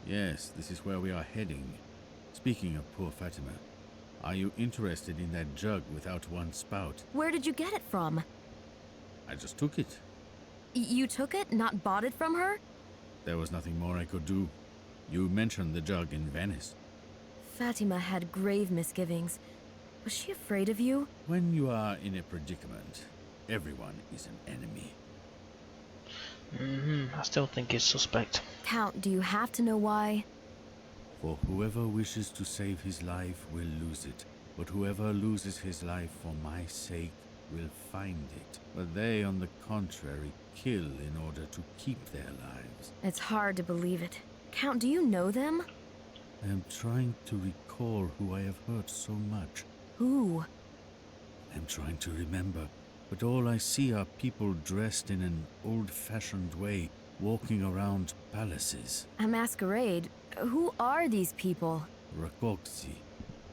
Yes, this is where we are heading. Speaking of poor Fatima, are you interested in that jug without one spout? Where did you get it from? I just took it. You took it, not bought it from her? There was nothing more I could do. You mentioned the jug in Venice. Fatima had grave misgivings. Was she afraid of you? When you are in a predicament, everyone is an enemy. I still think it's suspect. Count, do you have to know why? For whoever wishes to save his life will lose it, but whoever loses his life for my sake will find it. But they, on the contrary, kill in order to keep their lives. It's hard to believe it. Count, do you know them? I am trying to recall who I have hurt so much. Who? I am trying to remember, but all I see are people dressed in an old-fashioned way, walking around palaces. A masquerade? Who are these people? Rakoczy,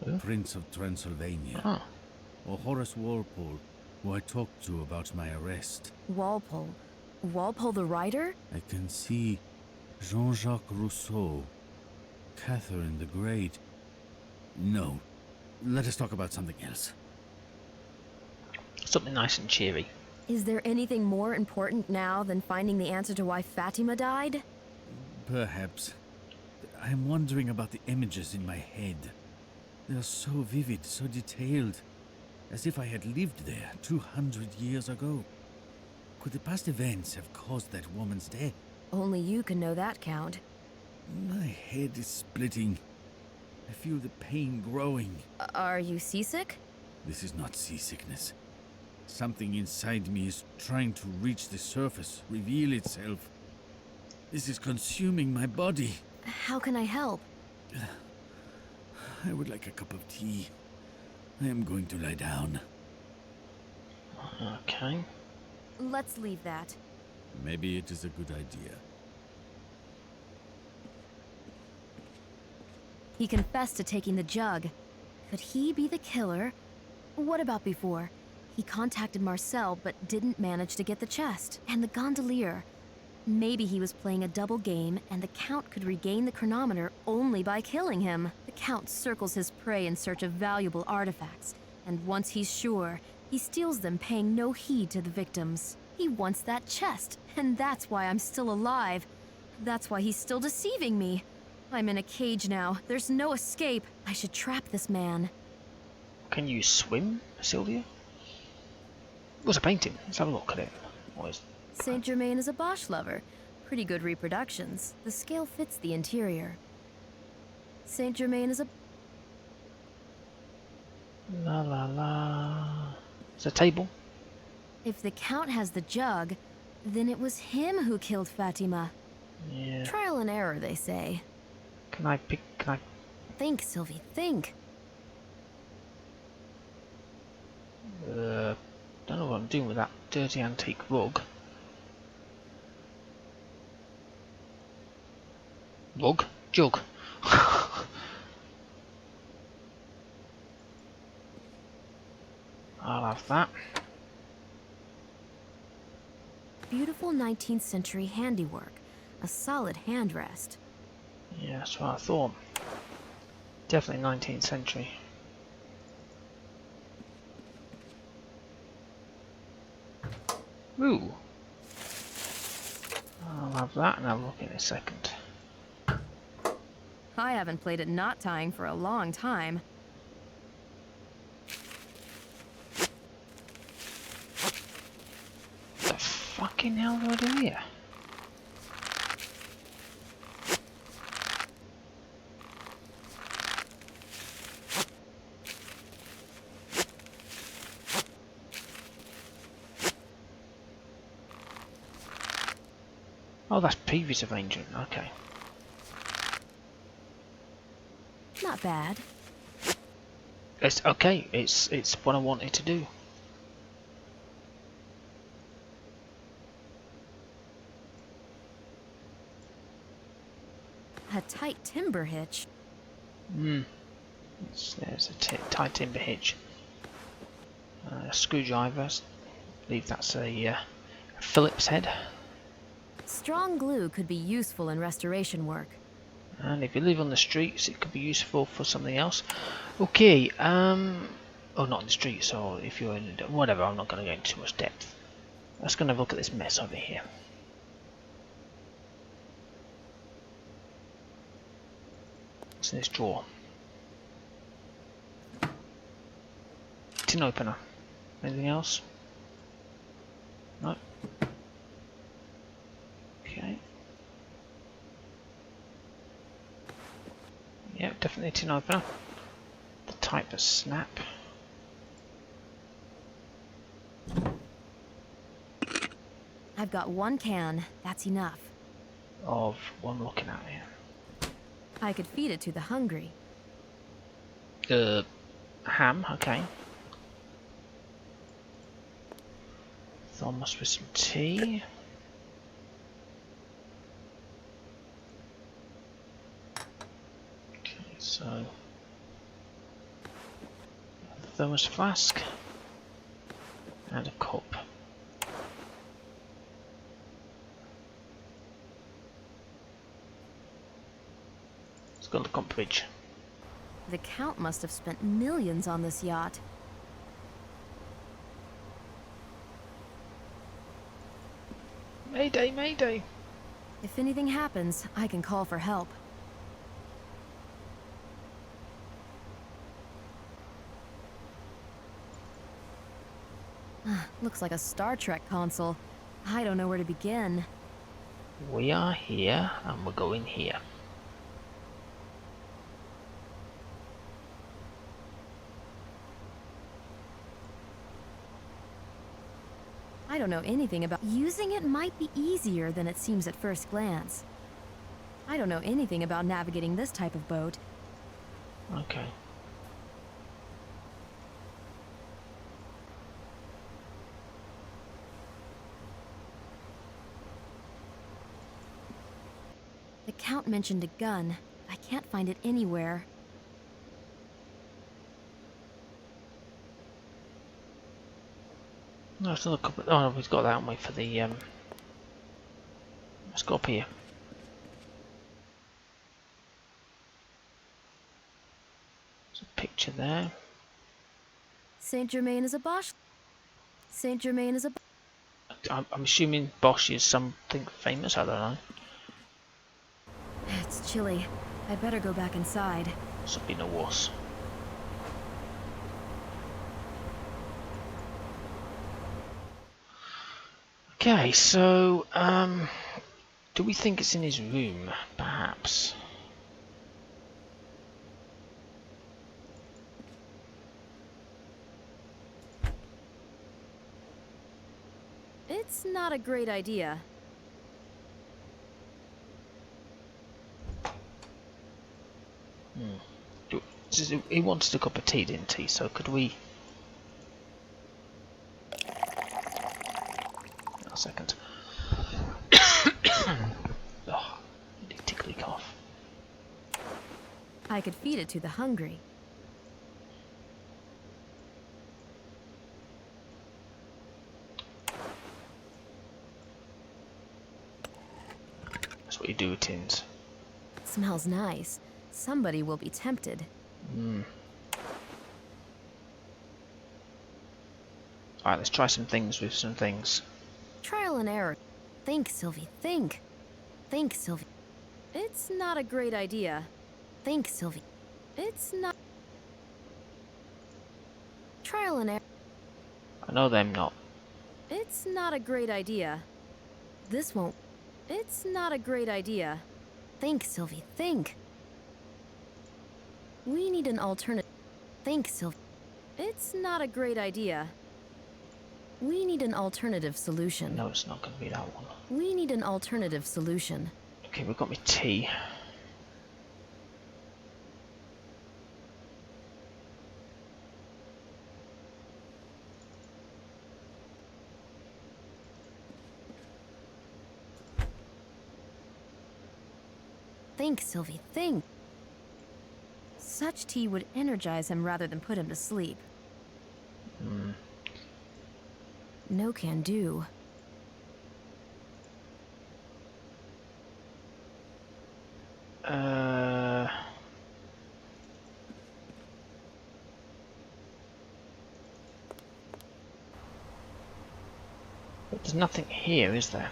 Huh? Prince of Transylvania, Oh, or Horace Walpole, who I talked to about my arrest. Walpole. Walpole the writer? I can see Jean-Jacques Rousseau, Catherine the Great. No, let us talk about something else. something nice and cheery. Is there anything more important now than finding the answer to why Fatima died? Perhaps. I am wondering about the images in my head. They are so vivid, so detailed, as if I had lived there 200 years ago. Could the past events have caused that woman's death? Only you can know that, Count. My head is splitting. I feel the pain growing. Are you seasick? This is not seasickness. Something inside me is trying to reach the surface, reveal itself. This is consuming my body. How can I help? I would like a cup of tea. I am going to lie down. Okay. Let's leave that. Maybe it is a good idea. He confessed to taking the jug. Could he be the killer? What about before? He contacted Marcel but didn't manage to get the chest. And the gondolier. Maybe he was playing a double game and the Count could regain the chronometer only by killing him. The Count circles his prey in search of valuable artifacts, and once he's sure, he steals them, paying no heed to the victims. He wants that chest, and that's why I'm still alive. That's why he's still deceiving me. I'm in a cage now. There's no escape. I should trap this man. Can you swim, Sylvia? It was a painting. Let's have a look at it. What is... Saint Germain is a Bosch lover. Pretty good reproductions. The scale fits the interior. Saint Germain is a... La la la. It's a table. If the Count has the jug, then it was him who killed Fatima. Yeah. Trial and error, they say. Can I pick... Can I... Think, Sylvie, think. Don't know what I'm doing with that dirty antique rug. Rug? Jug. I'll have that. Beautiful 19th century handiwork. A solid handrest. Yeah, that's what I thought. Definitely 19th century. Ooh. I'll have that and I'll look in a second. I haven't played at knot tying for a long time. What the fucking hell do I do here? Oh, that's previous arrangement. Okay. Not bad. It's okay. It's what I wanted to do. A tight timber hitch. There's a tight timber hitch. A screwdriver. I believe that's a Phillips head. Strong glue could be useful in restoration work. And if you live on the streets, it could be useful for something else. Okay, oh, not in the streets, so if you're in, whatever, I'm not going to go into too much depth. Let's go and have a look at this mess over here. What's in this drawer? Tin opener. Anything else? No. Okay. Yeah, definitely a tin opener. The type of snap. I've got one can. That's enough. Of what I'm looking at here. I could feed it to the hungry. Ham, okay. Thermos with some tea. Okay, so thermos flask and a cup. Let's go look on the bridge. The Count must have spent millions on this yacht. Mayday, mayday! If anything happens, I can call for help. Looks like a Star Trek console. I don't know where to begin. We are here and we're going here. I don't know anything about... Using it might be easier than it seems at first glance. I don't know anything about navigating this type of boat. Okay. The Count mentioned a gun. I can't find it anywhere. No, it's another couple. Oh, no, we've got that, haven't we, for the let's go up here. There's a picture there. Saint Germain is a Bosch. Saint Germain is a... I'm assuming Bosch is something famous. I don't know. It's chilly. I better go back inside. Something no worse. Okay, so do we think it's in his room? Perhaps. It's not a great idea. He wanted a cup of tea, didn't he? So could we? A second. Oh, tickly cough. I could feed it to the hungry. That's what you do with tins. Smells nice. Somebody will be tempted. Alright, let's try some things with some things. Trial and error. Think, Sylvie, think. Think, Sylvie. It's not a great idea. Think, Sylvie. It's not... Trial and error. I know them not. It's not a great idea. This won't... It's not a great idea. Think, Sylvie, think. We need an alternative. Think, Sylvie. It's not a great idea. We need an alternative solution. No, it's not going to be that one. We need an alternative solution. Okay, we've got me tea. Think, Sylvie, think. Such tea would energize him rather than put him to sleep. No can do. But there's nothing here, is there?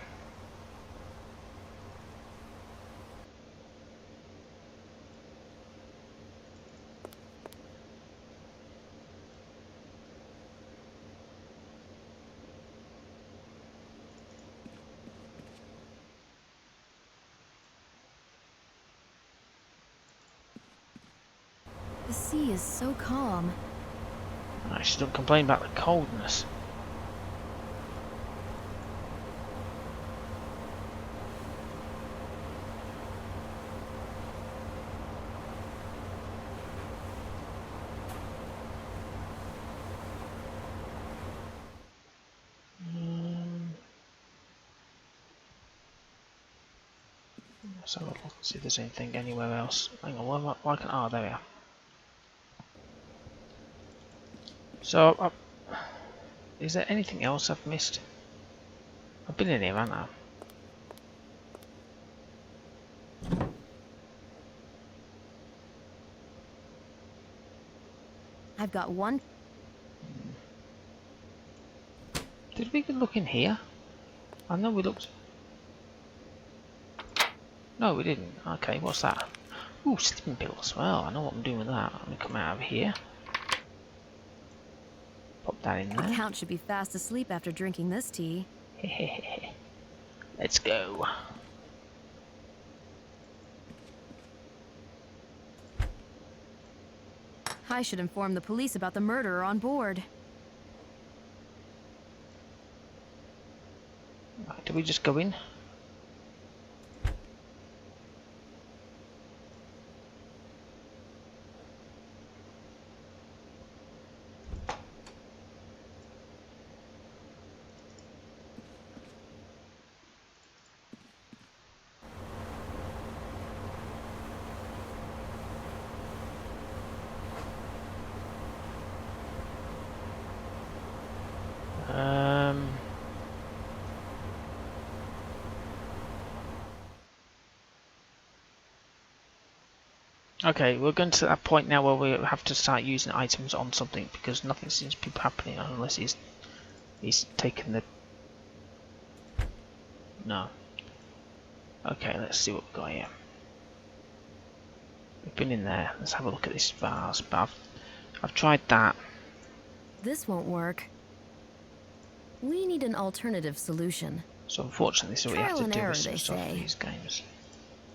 The sea is so calm. I just don't complain about the coldness. Let's have a look, see if there's anything anywhere else. Hang on, why can't... Oh, there we are. So, is there anything else I've missed? I've been in here, haven't I? I've got one. Did we look in here? I know we looked... No, we didn't. Okay, what's that? Ooh, sleeping pills. Well, I know what I'm doing with that. I'm gonna come out of here. Pop that in The there. Count should be fast asleep after drinking this tea. Let's go. I should inform the police about the murderer on board. Right, do we just go in? Okay, we're going to that point now where we have to start using items on something because nothing seems to be happening unless he's taken the... No. Okay, let's see what we've got here. We've been in there. Let's have a look at this vase. But I've tried that. This won't work. We need an alternative solution. So unfortunately, this is what you have Trial to and do error, with some they stuff in say. these games.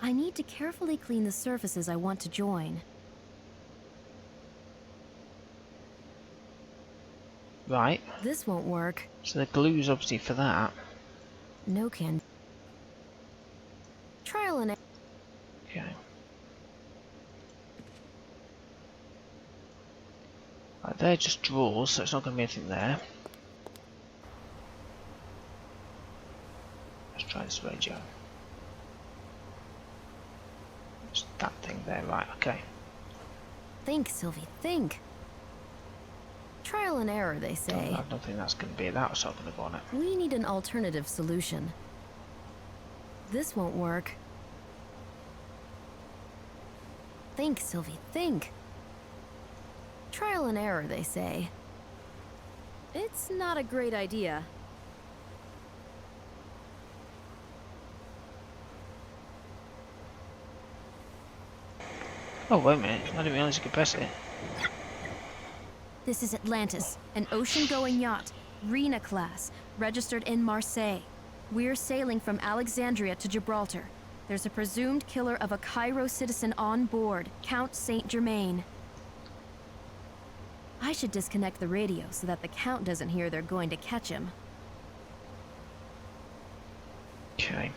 I need to carefully clean the surfaces I want to join. Right. This won't work. So the glue's obviously for that. No can. Trial and error. Okay. Right, they're just drawers, so it's not going to be anything there. Let's try this radio. It's that thing there, right, okay. Think, Sylvie, think. Trial and error, they say. I don't think that's going to be it. That was not going to go on it. We need an alternative solution. This won't work. Think, Sylvie, think. Trial and error, they say. It's not a great idea. Oh, wait a minute. I didn't realise you could press it. This is Atlantis, an ocean-going yacht, Rena class, registered in Marseille. We're sailing from Alexandria to Gibraltar. There's a presumed killer of a Cairo citizen on board, Count Saint Germain. I should disconnect the radio so that the Count doesn't hear they're going to catch him. Okay.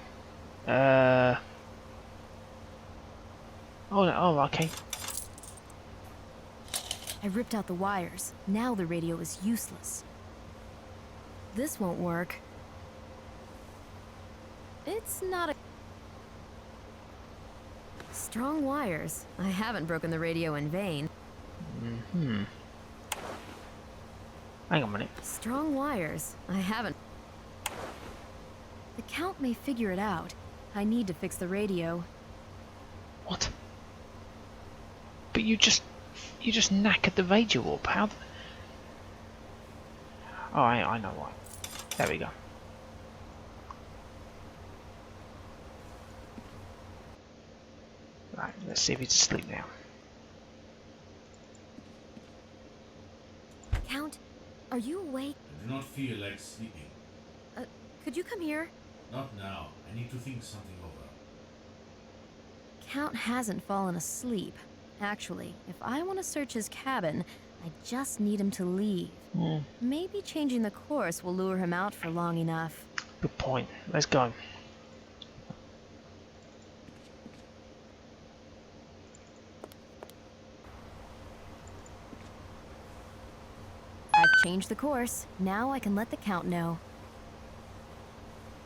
Oh, no, oh, okay. I ripped out the wires. Now the radio is useless. This won't work. It's not a... Strong wires. I haven't broken the radio in vain. Mm-hmm. Hang on a minute. Strong wires. I haven't... The Count may figure it out. I need to fix the radio. What? But you just knackered the radio up. How? Oh, I know why. There we go. Right, let's see if he's asleep now. Count, are you awake? I do not feel like sleeping. Could you come here? Not now. I need to think something over. Count hasn't fallen asleep. Actually, if I want to search his cabin, I just need him to leave. Maybe changing the course will lure him out for long enough. Good point. Let's go. I've changed the course. Now I can let the Count know.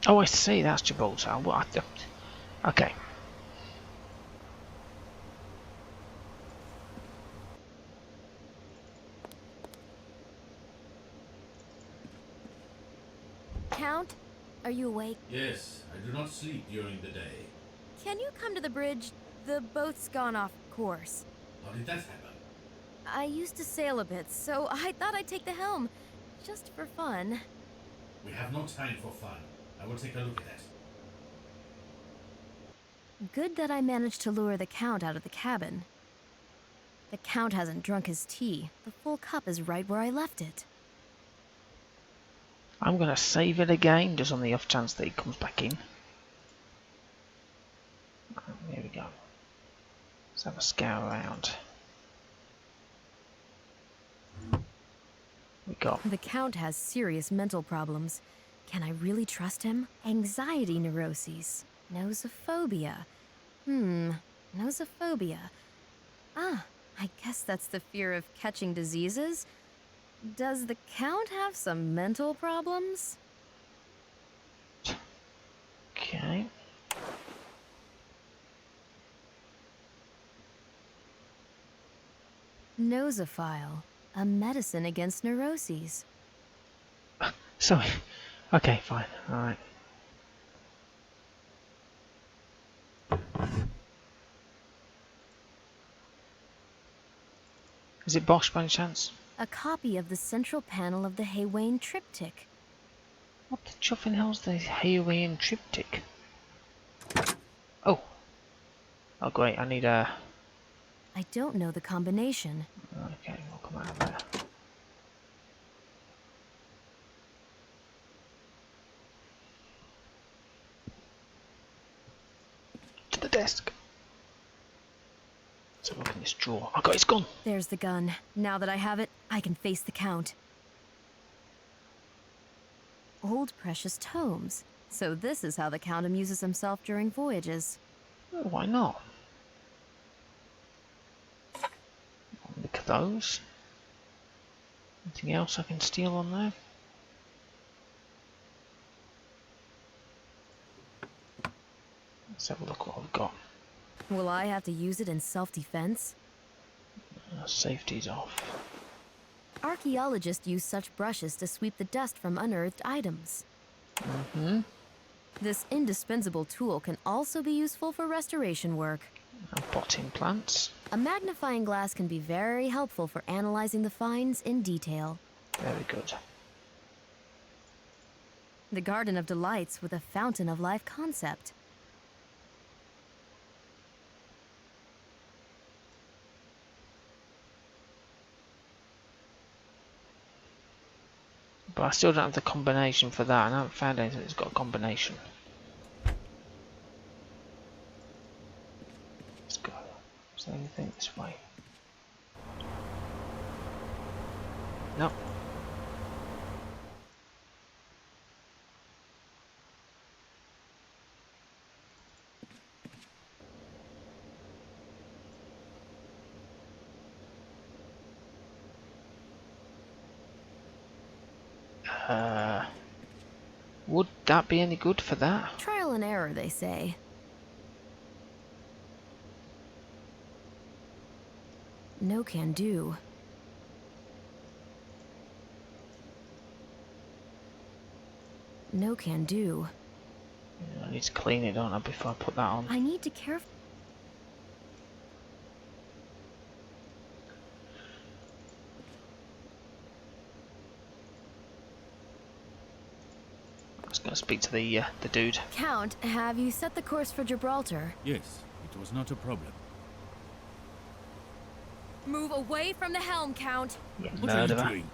Oh, I see. That's Gibraltar. What? Okay. Count, are you awake? Yes, I do not sleep during the day. Can you come to the bridge? The boat's gone off course. How did that happen? I used to sail a bit, so I thought I'd take the helm. Just for fun. We have no time for fun. I will take a look at that. Good that I managed to lure the Count out of the cabin. The Count hasn't drunk his tea. The full cup is right where I left it. I'm gonna save it again, just on the off chance that he comes back in. There we go. Let's have a scour around. We got. The Count has serious mental problems. Can I really trust him? Anxiety neuroses. Nosophobia. Nosophobia. Ah, I guess that's the fear of catching diseases. Does the Count have some mental problems? Okay. Nosophile. A medicine against neuroses. So, okay, fine. Alright. Is it Bosch by any chance? A copy of the central panel of the Haywain triptych. What the chuffing hell's the Haywain triptych? Oh. Oh great, I need a... I don't know the combination. Okay, we'll come out of there. To the desk. Let's have a look in this drawer. Oh god, it's gone! There's the gun. Now that I have it, I can face the Count. Old precious tomes. So this is how the Count amuses himself during voyages. Oh, why not? Look at those. Anything else I can steal on there? Let's have a look what I've got. Will I have to use it in self-defense? Safety's off. Archaeologists use such brushes to sweep the dust from unearthed items. This indispensable tool can also be useful for restoration work. Potting plants. A magnifying glass can be very helpful for analyzing the finds in detail. Very good. The Garden of Delights with a Fountain of Life concept. But I still don't have the combination for that, and I haven't found anything that's got a combination. Let's go. Is there anything this way? No. Would that be any good for that? Trial and error, they say. No can do. No can do. I need to clean it, don't I, before I put that on? I need to care. gonna speak to the dude. Count, have you set the course for Gibraltar? Yes, it was not a problem. Move away from the helm, Count. You What are you murderer. doing?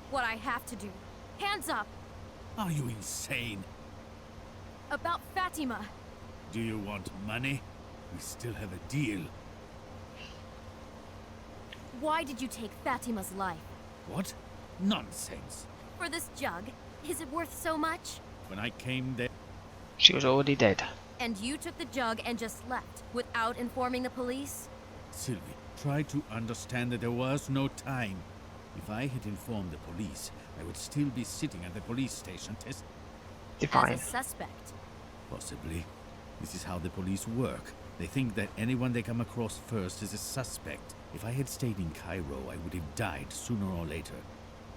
What I have to do. Hands up. Are you insane? About Fatima. Do you want money? We still have a deal. Why did you take Fatima's life? What? Nonsense. For this jug? Is it worth so much? When I came there, She was already dead. And you took the jug and just left, without informing the police? Sylvie, try to understand that there was no time. If I had informed the police, I would still be sitting at the police station Divine. As a suspect. Possibly. This is how the police work. They think that anyone they come across first is a suspect. If I had stayed in Cairo, I would have died sooner or later.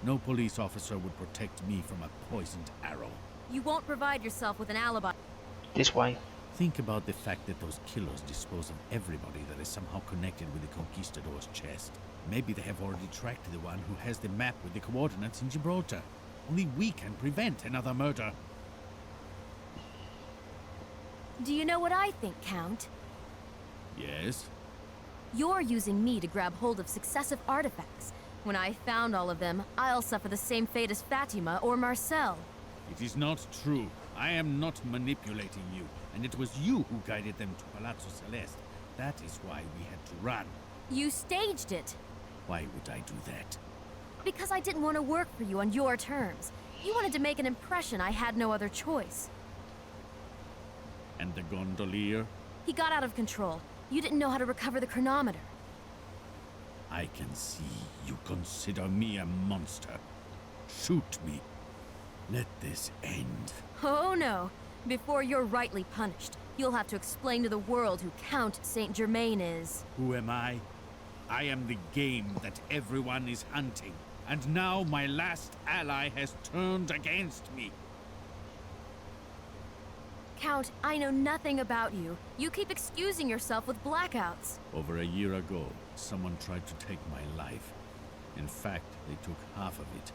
No police officer would protect me from a poisoned arrow. You won't provide yourself with an alibi. This way. Think about the fact that those killers dispose of everybody that is somehow connected with the conquistador's chest. Maybe they have already tracked the one who has the map with the coordinates in Gibraltar. Only we can prevent another murder. Do you know what I think, Count? Yes? You're using me to grab hold of successive artifacts. When I found all of them, I'll suffer the same fate as Fatima or Marcel. It is not true. I am not manipulating you, and it was you who guided them to Palazzo Celeste. That is why we had to run. You staged it. Why would I do that? Because I didn't want to work for you on your terms. You wanted to make an impression I had no other choice. And the gondolier? He got out of control. You didn't know how to recover the chronometer. I can see you consider me a monster. Shoot me. Let this end. Oh no. Before you're rightly punished, you'll have to explain to the world who Count Saint Germain is. Who am I? I am the game that everyone is hunting. And now my last ally has turned against me. Count, I know nothing about you. You keep excusing yourself with blackouts. Over a year ago, someone tried to take my life. In fact, they took half of it.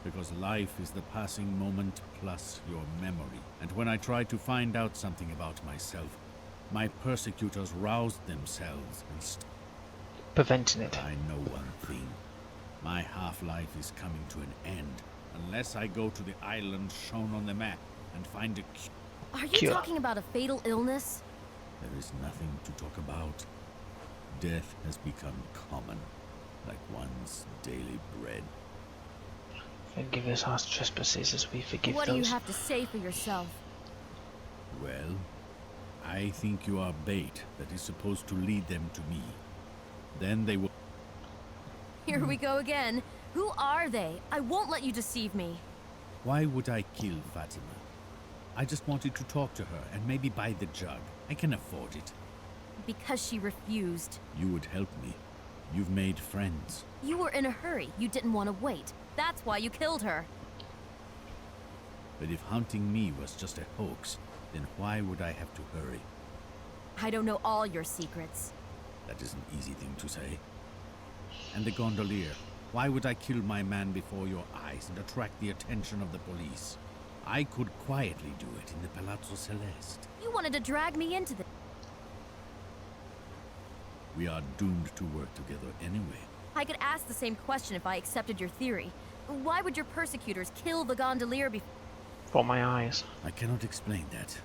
Because life is the passing moment plus your memory. And when I tried to find out something about myself, my persecutors roused themselves and Preventing it. I know one thing. My half-life is coming to an end, unless I go to the island shown on the map and find a cure. Are you Cure. talking about a fatal illness? There is nothing to talk about. Death has become common, like one's daily bread. Forgive us our trespasses as we forgive What those. do you have to say for yourself? Well, I think you are bait that is supposed to lead them to me. Then they will... Here we go again. Who are they? I won't let you deceive me. Why would I kill Fatima? I just wanted to talk to her and maybe buy the jug. I can afford it. Because she refused. You would help me. You've made friends. You were in a hurry. You didn't want to wait. That's why you killed her. But if hunting me was just a hoax, then why would I have to hurry? I don't know all your secrets. That is an easy thing to say. And the gondolier. Why would I kill my man before your eyes and attract the attention of the police? I could quietly do it in the Palazzo Celeste. You wanted to drag me into this. We are doomed to work together anyway. I could ask the same question if I accepted your theory. Why would your persecutors kill the gondolier before? For my eyes. I cannot explain that.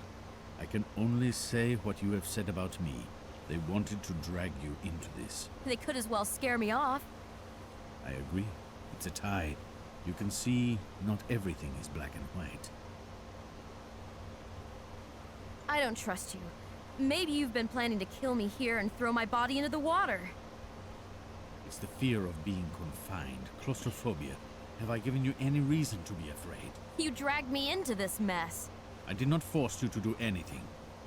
I can only say what you have said about me. They wanted to drag you into this. They could as well scare me off. I agree. It's a tie. You can see not everything is black and white. I don't trust you. Maybe you've been planning to kill me here and throw my body into the water. It's the fear of being confined, claustrophobia. Have I given you any reason to be afraid? You dragged me into this mess. I did not force you to do anything.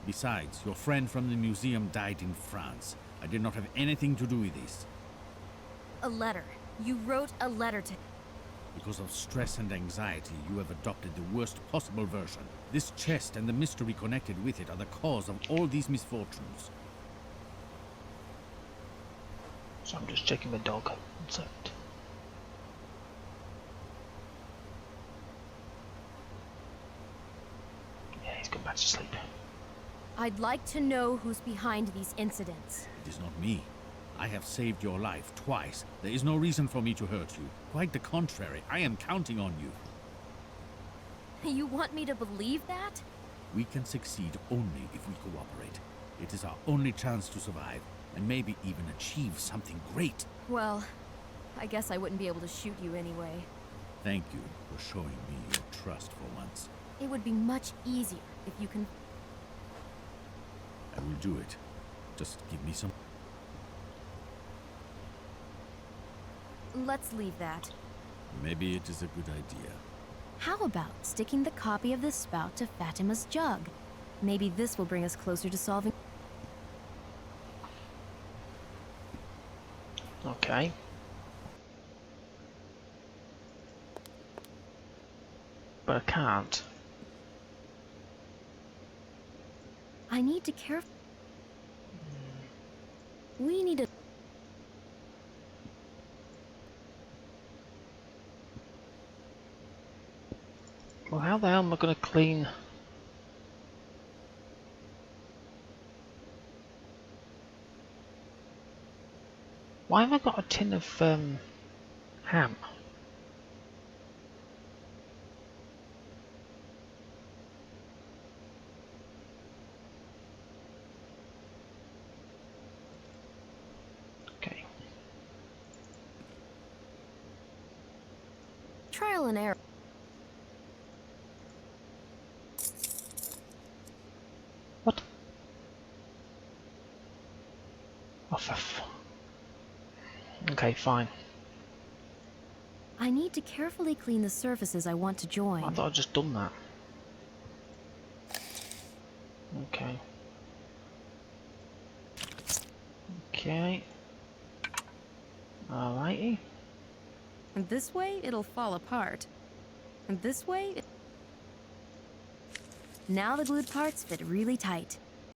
Besides, your friend from the museum died in France. I did not have anything to do with this. A letter. You wrote a letter to... Because of stress and anxiety, you have adopted the worst possible version. This chest and the mystery connected with it are the cause of all these misfortunes. So I'm just checking the dog. That's it. I'd like to know who's behind these incidents. It is not me. I have saved your life twice. There is no reason for me to hurt you. Quite the contrary. I am counting on you. You want me to believe that? We can succeed only if we cooperate. It is our only chance to survive, and maybe even achieve something great. Well, I guess I wouldn't be able to shoot you anyway. Thank you for showing me your trust for once. It would be much easier if you can... I will do it. Just give me some... Let's leave that. Maybe it is a good idea. How about sticking the copy of the spout to Fatima's jug? Maybe this will bring us closer to solving... Okay. But I can't. I need to care... We need to... Well, how the hell am I going to clean... Why have I got a tin of ham? Okay. Trial and error. What? Oh, for f... Okay, fine. I need to carefully clean the surfaces I want to join. I thought I'd just done that. Okay. Okay. Alrighty. And this way, it'll fall apart. And this way... Now the glued parts fit really tight.